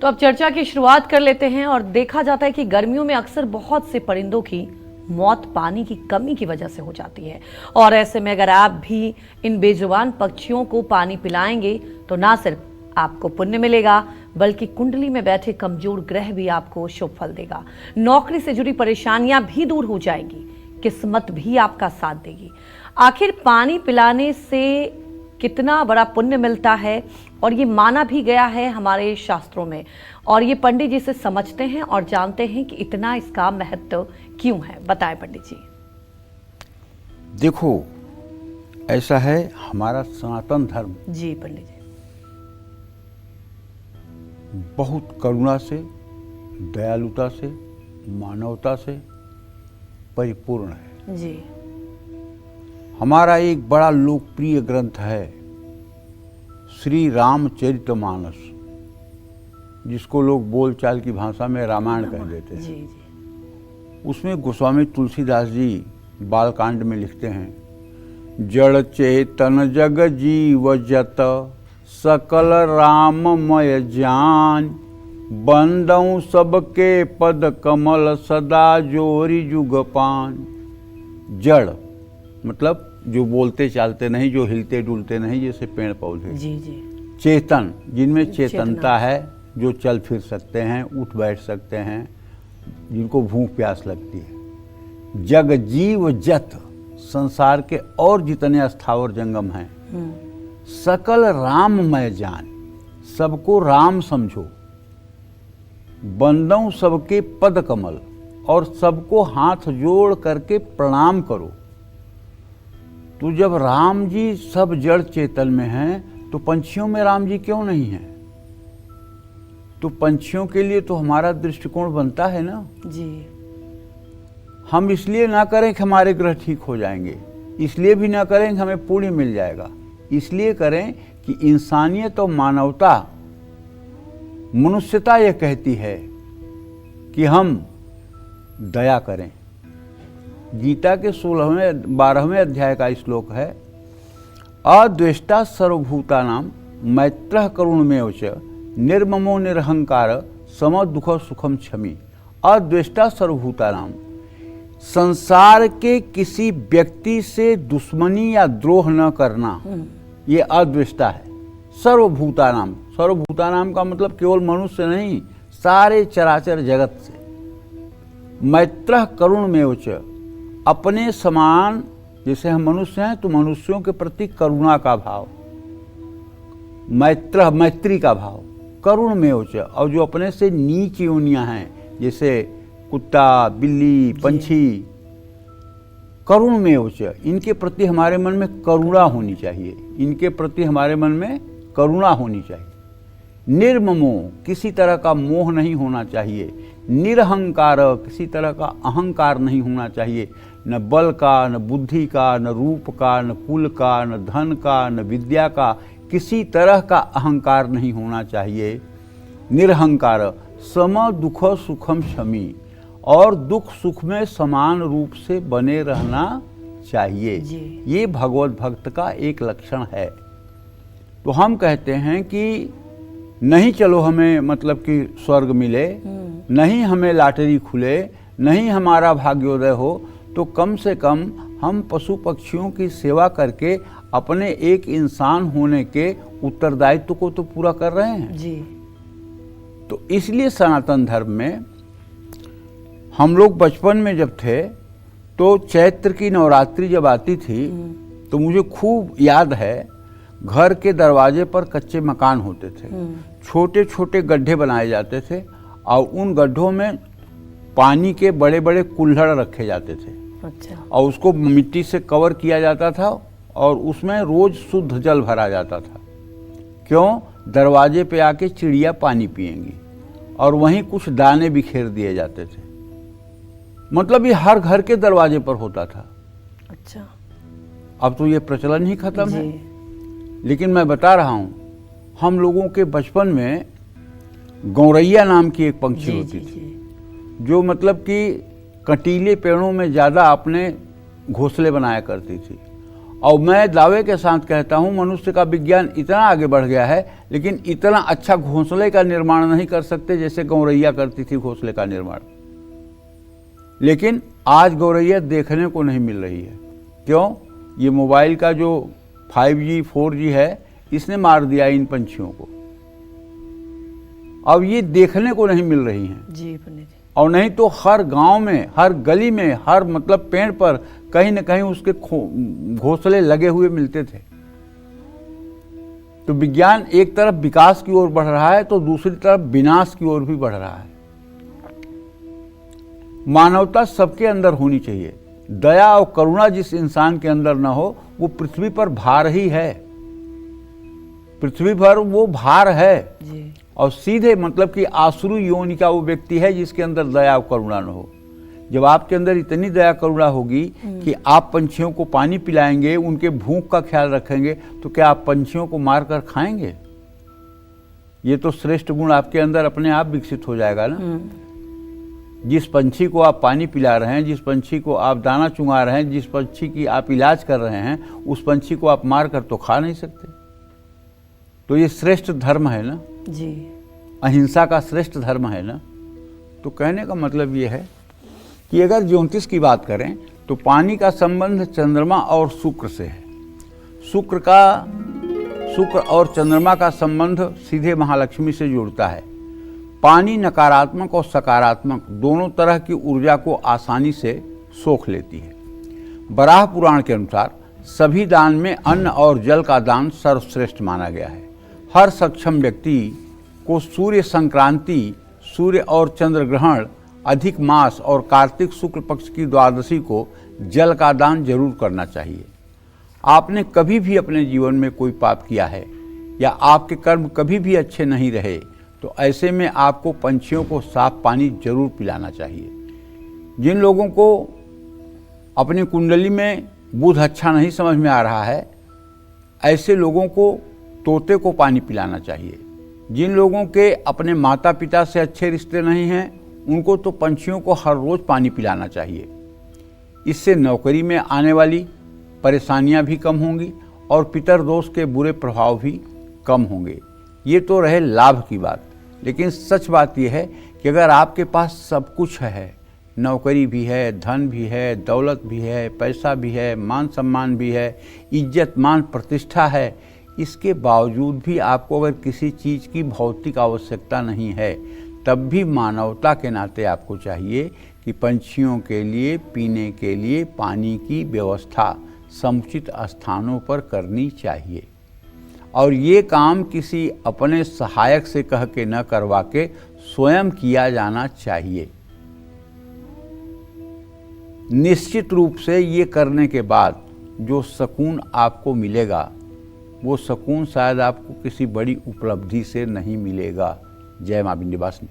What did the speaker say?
तो अब चर्चा की शुरुआत कर लेते हैं। और देखा जाता है कि गर्मियों में अक्सर बहुत से परिंदों की मौत पानी की कमी की वजह से हो जाती है। और ऐसे में अगर आप भी इन बेजुबान पक्षियों को पानी पिलाएंगे तो ना सिर्फ आपको पुण्य मिलेगा, बल्कि कुंडली में बैठे कमजोर ग्रह भी आपको शुभ फल देगा। नौकरी से जुड़ी परेशानियां भी दूर हो जाएगी, किस्मत भी आपका साथ देगी। आखिर पानी पिलाने से कितना बड़ा पुण्य मिलता है, और ये माना भी गया है हमारे शास्त्रों में, और ये पंडित जी से समझते हैं और जानते हैं कि इतना इसका महत्व क्यों है। बताएं पंडित जी। देखो, ऐसा है हमारा सनातन धर्म जी पंडित जी, बहुत करुणा से, दयालुता से, मानवता से परिपूर्ण है। जी हमारा एक बड़ा लोकप्रिय ग्रंथ है श्री रामचरितमानस, जिसको लोग बोलचाल की भाषा में रामायण कह देते हैं। जी जी, उसमें गोस्वामी तुलसीदास जी बालकांड में लिखते हैं, जड़ चेतन जग जीव जत सकल राममय जान, बंदऊ सबके पद कमल सदा जोरी जुग पान। जड़ मतलब जो बोलते चालते नहीं, जो हिलते डुलते नहीं, जैसे पेड़ पौधे। जी जी, चेतन, जिनमें चेतनता है, जो चल फिर सकते हैं, उठ बैठ सकते हैं, जिनको भूख प्यास लगती है। जग जीव जत, संसार के और जितने स्थावर जंगम हैं, सकल राममय जान, सबको राम समझो। बंदों सबके पद कमल, और सबको हाथ जोड़ करके प्रणाम करो। तो जब राम जी सब जड़ चेतन में हैं, तो पंछियों में राम जी क्यों नहीं हैं? तो पंछियों के लिए तो हमारा दृष्टिकोण बनता है ना। जी, हम इसलिए ना करें कि हमारे ग्रह ठीक हो जाएंगे, इसलिए भी ना करें कि हमें पुण्य मिल जाएगा, इसलिए करें कि इंसानियत और मानवता, मनुष्यता यह कहती है कि हम दया करें। गीता के 12वें अध्याय का श्लोक है, अद्वेष्टा सर्वभूतानां मैत्रः करुणमेव च निर्ममो निरहंकार सम दुख सुखम क्षमी। अद्वेष्टा सर्वभूतानां, संसार के किसी व्यक्ति से दुश्मनी या द्रोह न करना, ये अद्वेष्टा है। सर्वभूतानां, सर्वभूतानां का मतलब केवल मनुष्य नहीं, सारे चराचर जगत से। मैत्रः करुणमेव च, अपने समान, जैसे हम मनुष्य हैं तो मनुष्यों के प्रति करुणा का भाव, मैत्रः मैत्री का भाव, करुणमेव च, और जो अपने से नीच योनियां हैं, जैसे कुत्ता, बिल्ली, पंछी, करुणमेव च, इनके प्रति हमारे मन में करुणा होनी चाहिए, इनके प्रति हमारे मन में करुणा होनी चाहिए। निर्ममो, किसी तरह का मोह नहीं होना चाहिए। निरहंकार, किसी तरह का अहंकार नहीं होना चाहिए, न बल का, न बुद्धि का, न रूप का, न कुल का, न धन का, न विद्या का, किसी तरह का अहंकार नहीं होना चाहिए। निरहंकार, सम दुख सुखम क्षमी, और दुख सुख में समान रूप से बने रहना चाहिए। ये भगवत भक्त का एक लक्षण है। तो हम कहते हैं कि नहीं चलो हमें मतलब कि स्वर्ग मिले, नहीं हमें लॉटरी खुले, नहीं हमारा भाग्योदय हो, तो कम से कम हम पशु पक्षियों की सेवा करके अपने एक इंसान होने के उत्तरदायित्व को तो पूरा कर रहे हैं। जी, तो इसलिए सनातन धर्म में हम लोग बचपन में जब थे, तो चैत्र की नवरात्रि जब आती थी, तो मुझे खूब याद है, घर के दरवाजे पर कच्चे मकान होते थे, छोटे छोटे गड्ढे बनाए जाते थे, और उन गड्ढों में पानी के बड़े बड़े कुल्हड़ रखे जाते थे। अच्छा, और उसको मिट्टी से कवर किया जाता था, और उसमें रोज शुद्ध जल भरा जाता था। क्यों? दरवाजे पे आके चिड़िया पानी पिएंगी, और वहीं कुछ दाने बिखेर दिए जाते थे। मतलब ये हर घर के दरवाजे पर होता था। अच्छा, अब तो ये प्रचलन ही खत्म है। जी, लेकिन मैं बता रहा हूँ, हम लोगों के बचपन में गौरैया नाम की एक पंक्षी होती थी, जो मतलब कि कटीले पेड़ों में ज़्यादा अपने घोंसले बनाया करती थी, और मैं दावे के साथ कहता हूं मनुष्य का विज्ञान इतना आगे बढ़ गया है, लेकिन इतना अच्छा घोंसले का निर्माण नहीं कर सकते जैसे गौरैया करती थी घोंसले का निर्माण। लेकिन आज गौरैया देखने को नहीं मिल रही है। क्यों? ये मोबाइल का जो 5G 4G है, इसने मार दिया इन पंछियों को। अब ये देखने को नहीं मिल रही हैं जी पंडित जी। और नहीं तो हर गांव में, हर गली में, हर मतलब पेड़ पर कहीं न कहीं उसके घोंसले लगे हुए मिलते थे। तो विज्ञान एक तरफ विकास की ओर बढ़ रहा है तो दूसरी तरफ विनाश की ओर भी बढ़ रहा है। मानवता सबके अंदर होनी चाहिए। दया और करुणा जिस इंसान के अंदर न हो वो पृथ्वी पर भार ही है, पृथ्वी पर वो भार है जी। और सीधे मतलब कि आसुरी योनि का वो व्यक्ति है जिसके अंदर दया और करुणा न हो। जब आपके अंदर इतनी दया करुणा होगी कि आप पंछियों को पानी पिलाएंगे, उनके भूख का ख्याल रखेंगे, तो क्या आप पंछियों को मारकर खाएंगे? ये तो श्रेष्ठ गुण आपके अंदर अपने आप विकसित हो जाएगा ना। जिस पंछी को आप पानी पिला रहे हैं, जिस पंछी को आप दाना चुंगा रहे हैं, जिस पंछी की आप इलाज कर रहे हैं, उस पंछी को आप मार कर तो खा नहीं सकते। तो ये श्रेष्ठ धर्म है ना जी, अहिंसा का श्रेष्ठ धर्म है ना। तो कहने का मतलब ये है कि अगर ज्योतिष की बात करें तो पानी का संबंध चंद्रमा और शुक्र से है। शुक्र और चंद्रमा का संबंध सीधे महालक्ष्मी से जुड़ता है। पानी नकारात्मक और सकारात्मक दोनों तरह की ऊर्जा को आसानी से सोख लेती है। बराह पुराण के अनुसार सभी दान में अन्न और जल का दान सर्वश्रेष्ठ माना गया है। हर सक्षम व्यक्ति को सूर्य संक्रांति, सूर्य और चंद्र ग्रहण, अधिक मास और कार्तिक शुक्ल पक्ष की द्वादशी को जल का दान जरूर करना चाहिए। आपने कभी भी अपने जीवन में कोई पाप किया है या आपके कर्म कभी भी अच्छे नहीं रहे तो ऐसे में आपको पंछियों को साफ पानी जरूर पिलाना चाहिए। जिन लोगों को अपनी कुंडली में बुध अच्छा नहीं समझ में आ रहा है, ऐसे लोगों को तोते को पानी पिलाना चाहिए। जिन लोगों के अपने माता पिता से अच्छे रिश्ते नहीं हैं, उनको तो पंछियों को हर रोज़ पानी पिलाना चाहिए। इससे नौकरी में आने वाली परेशानियां भी कम होंगी और पितर दोष के बुरे प्रभाव भी कम होंगे। ये तो रहे लाभ की बात, लेकिन सच बात यह है कि अगर आपके पास सब कुछ है, नौकरी भी है, धन भी है, दौलत भी है, पैसा भी है, मान सम्मान भी है, इज्जत मान प्रतिष्ठा है, इसके बावजूद भी आपको अगर किसी चीज़ की भौतिक आवश्यकता नहीं है, तब भी मानवता के नाते आपको चाहिए कि पंछियों के लिए पीने के लिए पानी की व्यवस्था समुचित स्थानों पर करनी चाहिए। और ये काम किसी अपने सहायक से कह के न करवा के स्वयं किया जाना चाहिए। निश्चित रूप से ये करने के बाद जो सुकून आपको मिलेगा, वो सुकून शायद आपको किसी बड़ी उपलब्धि से नहीं मिलेगा। जय मां विंध्यवासिनी।